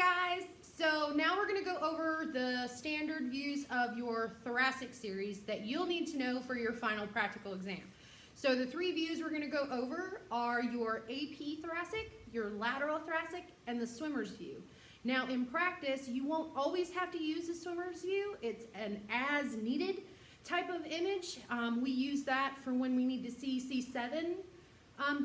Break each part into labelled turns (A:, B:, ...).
A: guys, so now we're going to go over the standard views of your thoracic series that you'll need to know for your final practical exam. So the three views we're going to go over are your AP thoracic, your lateral thoracic, and the swimmer's view. Now in practice, you won't always have to use the swimmer's view. It's an as needed type of image. We use that for when we need to see C7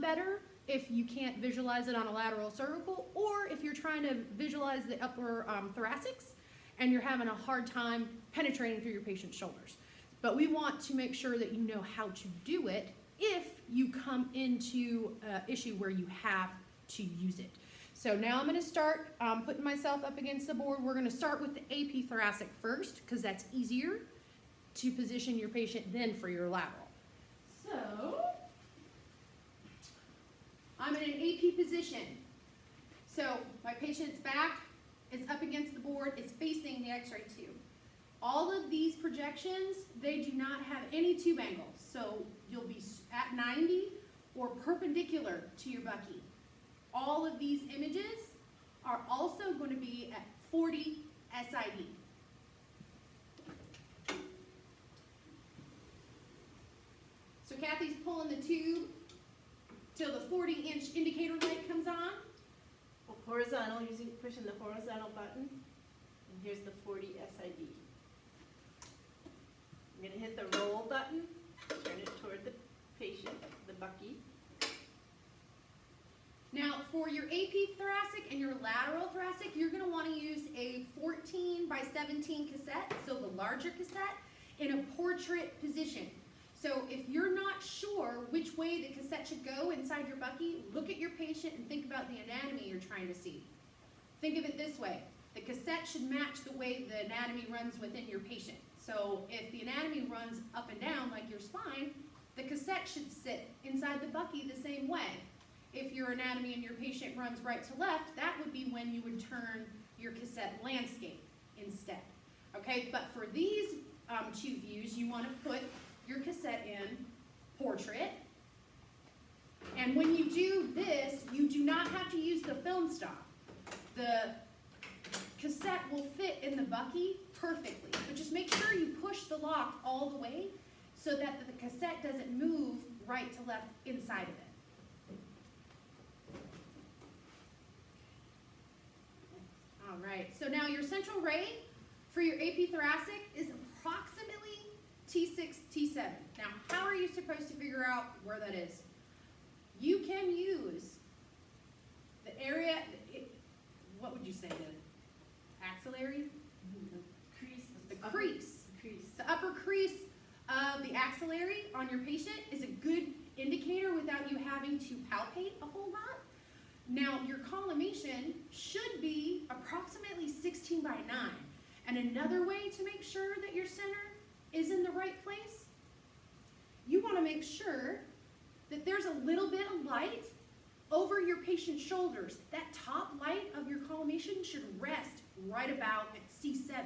A: better, if you can't visualize it on a lateral cervical, or if you're trying to visualize the upper thoracics and you're having a hard time penetrating through your patient's shoulders. But we want to make sure that you know how to do it if you come into an issue where you have to use it. So now I'm going to start putting myself up against the board. We're going to start with the AP thoracic first because that's easier to position your patient than for your lateral. So I'm in an AP position. So my patient's back is up against the board, it's facing the x-ray tube. All of these projections, they do not have any tube angles. So you'll be at 90 or perpendicular to your bucky. All of these images are also going to be at 40 SID. So Kathy's pulling the tube till the 40-inch indicator light comes on.
B: Horizontal, pushing the horizontal button, and here's the 40 SID. I'm going to hit the roll button, turn it toward the patient, the bucky.
A: Now for your AP thoracic and your lateral thoracic, you're going to want to use a 14 by 17 cassette, so the larger cassette, in a portrait position. So if you're not sure which way the cassette should go inside your bucky, look at your patient and think about the anatomy you're trying to see. Think of it this way. The cassette should match the way the anatomy runs within your patient. So if the anatomy runs up and down like your spine, the cassette should sit inside the bucky the same way. If your anatomy in your patient runs right to left, that would be when you would turn your cassette landscape instead. Okay, but for these two views, you want to put your cassette in portrait. And when you do this, you do not have to use the film stop. The cassette will fit in the bucky perfectly, but just make sure you push the lock all the way so that the cassette doesn't move right to left inside of it. All right, so now your central ray for your AP thoracic is approximately T6, T7. Now, how are you supposed to figure out where that is? You can use the area, what would you say, the axillary?
B: The crease.
A: The crease. The upper crease of the axillary on your patient is a good indicator without you having to palpate a whole lot. Now, your collimation should be approximately 16 by 9. And another way to make sure that your center is in the right place, you want to make sure that there's a little bit of light over your patient's shoulders. That top light of your collimation should rest right about at C7.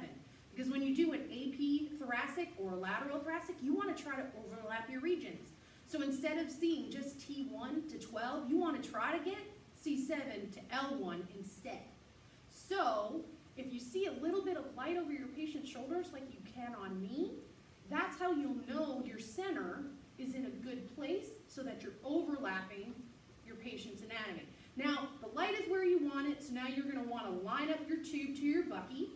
A: Because when you do an AP thoracic or a lateral thoracic, you want to try to overlap your regions. So instead of seeing just T1 to 12, you want to try to get C7 to L1 instead. So if you see a little bit of light over your patient's shoulders like you can on me, that's how you'll know your center is in a good place so that you're overlapping your patient's anatomy. Now, the light is where you want it, so now you're going to want to line up your tube to your bucky.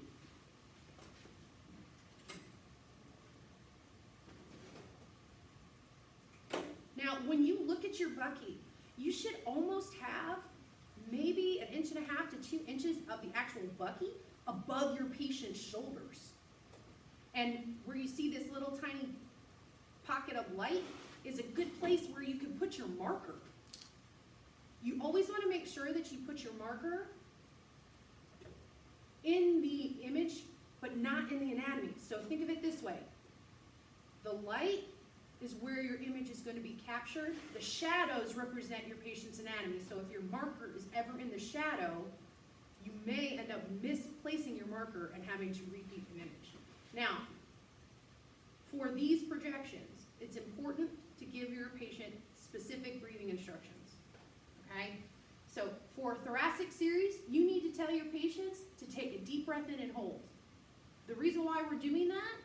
A: Now, when you look at your bucky, you should almost have maybe 1.5 to 2 inches of the actual bucky above your patient's shoulders. And where you see this little tiny pocket of light is a good place where you can put your marker. You always want to make sure that you put your marker in the image, but not in the anatomy. So think of it this way. The light is where your image is going to be captured. The shadows represent your patient's anatomy. So if your marker is ever in the shadow, you may end up misplacing your marker and having to repeat the image. Now, for these projections, it's important to give your patient specific breathing instructions, okay? So for thoracic series, you need to tell your patients breath in and hold. The reason why we're doing that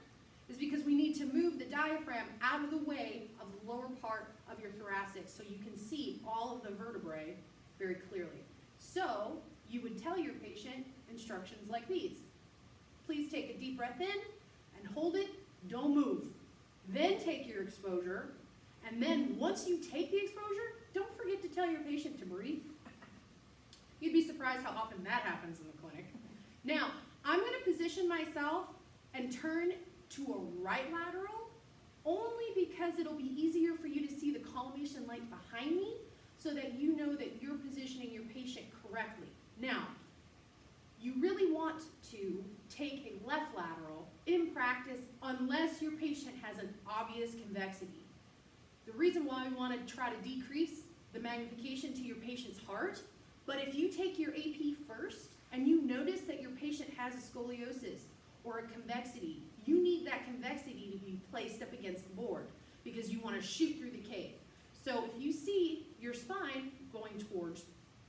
A: is because we need to move the diaphragm out of the way of the lower part of your thoracic so you can see all of the vertebrae very clearly. So you would tell your patient instructions like these. Please take a deep breath in and hold it, don't move. Then take your exposure, and then once you take the exposure, don't forget to tell your patient to breathe. You'd be surprised how often that happens in the clinic. Now, I'm going to position myself and turn to a right lateral only because it'll be easier for you to see the collimation light behind me so that you know that you're positioning your patient correctly. Now, you really want to take a left lateral in practice unless your patient has an obvious convexity. The reason why we want to try to decrease the magnification to your patient's heart, but if you take your AP first and you notice that your patient has a scoliosis or a convexity, you need that convexity to be placed up against the board because you want to shoot through the cave. So if you see your spine going towards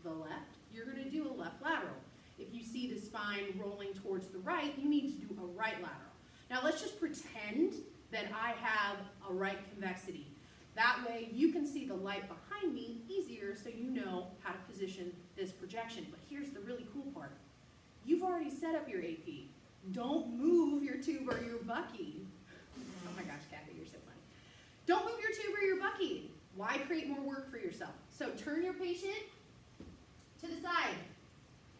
A: the left, you're going to do a left lateral. If you see the spine rolling towards the right, you need to do a right lateral. Now let's just pretend that I have a right convexity. That way you can see the light behind me easier so you know how to position this projection. But here's the really cool part. You've already set up your AP. Don't move your tube or your bucky. Oh my gosh, Kathy, you're so funny. Don't move your tube or your bucky. Why create more work for yourself? So turn your patient to the side.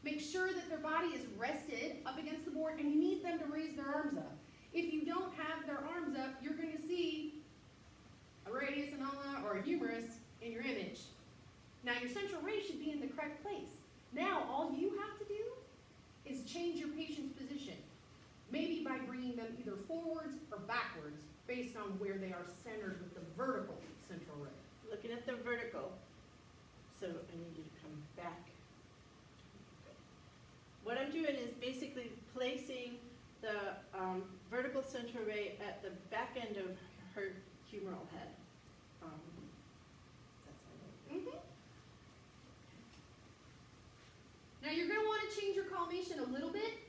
A: Make sure that their body is rested up against the board, and you need them to raise their arms up. If you don't have their arms up, you're going to see a radius annulla or a humerus in your image. Now your central ray should be in the correct place. Now all you have to do is change your patient's position, maybe by bringing them either forwards or backwards based on where they are centered with the vertical central ray.
B: Looking at the vertical, so I need you to come back. What I'm doing is basically placing the vertical central ray at the back end of her humeral head.
A: Now you're going to want to change your collimation a little bit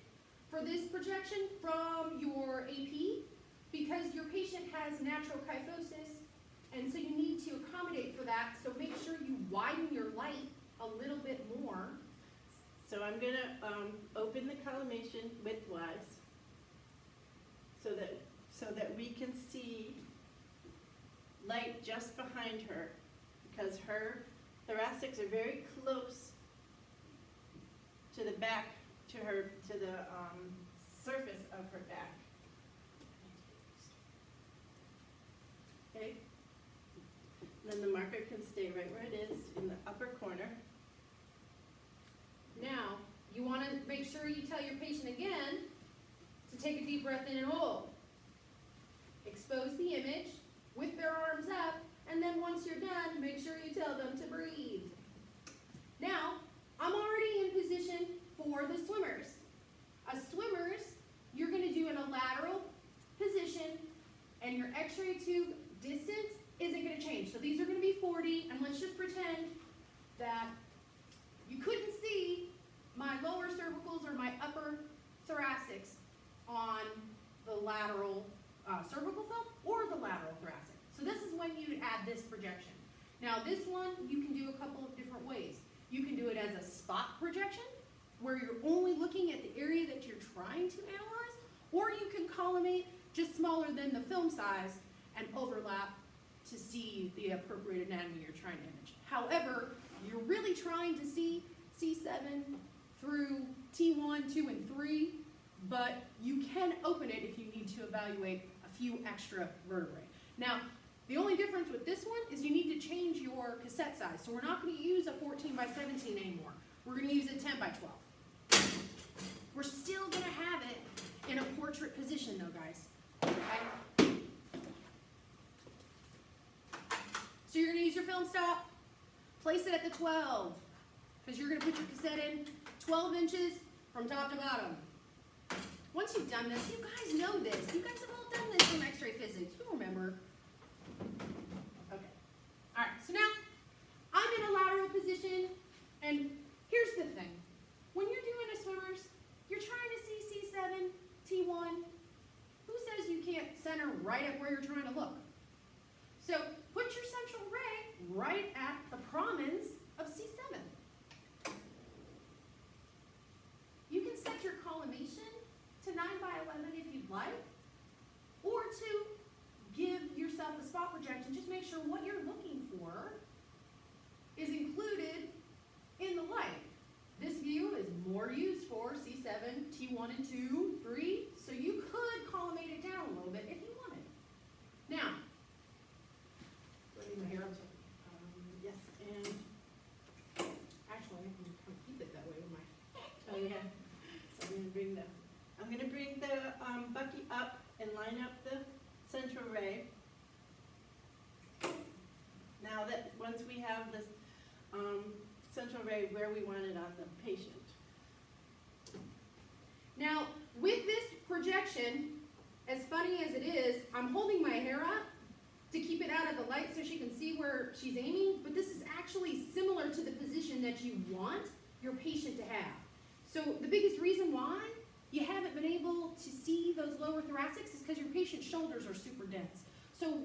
A: for this projection from your AP because your patient has natural kyphosis, and so you need to accommodate for that. So make sure you widen your light a little bit more.
B: So I'm going to open the collimation widthwise so that we can see light just behind her because her thoracics are very close to the back, to the surface of her back. Okay? And then the marker can stay right where it is in the upper corner.
A: Now, you want to make sure you tell your patient again to take a deep breath in and hold. Expose the image with their arms up, and then once you're done, make sure you tell them to breathe. Now, I'm already in position for the swimmers. As swimmers, you're going to do in a lateral position, and your x-ray tube distance isn't going to change. So these are going to be 40, and let's just pretend that you couldn't see my lower cervicals or my upper thoracics on the lateral cervical film or the lateral thoracic. So this is when you would add this projection. Now this one, you can do a couple of different ways. You can do it as a spot projection, where you're only looking at the area that you're trying to analyze, or you can collimate just smaller than the film size and overlap to see the appropriate anatomy you're trying to image. However, you're really trying to see C7 through T1, 2, and 3, but you can open it if you need to evaluate a few extra vertebrae. Now, the only difference with this one is you need to change your cassette size. So we're not going to use a 14 by 17 anymore. We're going to use a 10 by 12. We're still going to have it in a portrait position though, guys. Okay? So you're going to use your film stop, place it at the 12, because you're going to put your cassette in 12 inches from top to bottom. Once you've done this, you guys know this. You guys have all done this in x-ray physics. You remember. Okay. All right, so now I'm in a lateral position, and here's the thing. When you're doing a swimmers, you're trying to see center, right at where you're trying to look. So put your central ray right at the prominence of C7. You can set your collimation to 9 by 11 if you'd like, or to give yourself a spot projection. Just make sure what you're looking for is included in the light. This view is more used for C7, T1 and 2, 3, so you could collimate it down a little bit if you wanted. Now, let me my hair up.
B: Yes, and,
A: Actually, I can kind of keep it that way with my.
B: oh yeah, so I'm gonna bring the Bucky up and line up the central ray. Now that, once we have this central ray where we want it on the patient.
A: Now, with this projection, as funny as it is, I'm holding my hair up to keep it out of the light so she can see where she's aiming, but this is actually similar to the position that you want your patient to have. So the biggest reason why you haven't been able to see those lower thoracics is because your patient's shoulders are super dense. So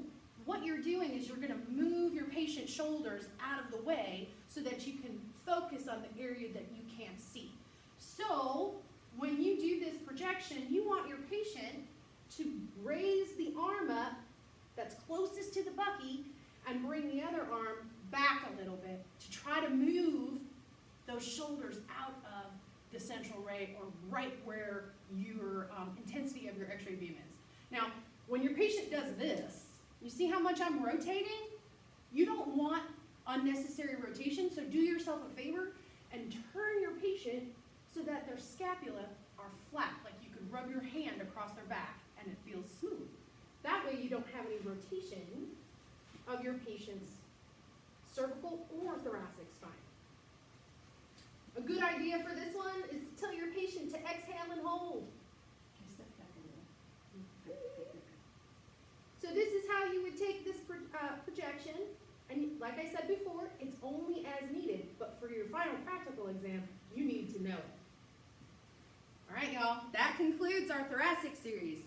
A: what you're doing is you're going to move your patient's shoulders out of the way so that you can focus on the area that you can't see. So when you do this projection, you want your patient to raise the arm up that's closest to the Bucky and bring the other arm back a little bit to try to move those shoulders out of the central ray or right where your intensity of your x-ray beam is. Now, when your patient does this, you see how much I'm rotating? You don't want unnecessary rotation, so do yourself a favor and turn your patient so that their scapula are flat, like you could rub your hand across their back and it feels smooth. That way you don't have any rotation of your patient's cervical or thoracic spine. A good idea for this one is to tell your patient to exhale and hold. So this is how you would take this projection, and like I said before, it's only as needed, but for your final practical exam, you need to know it. All right, y'all, that concludes our thoracic series.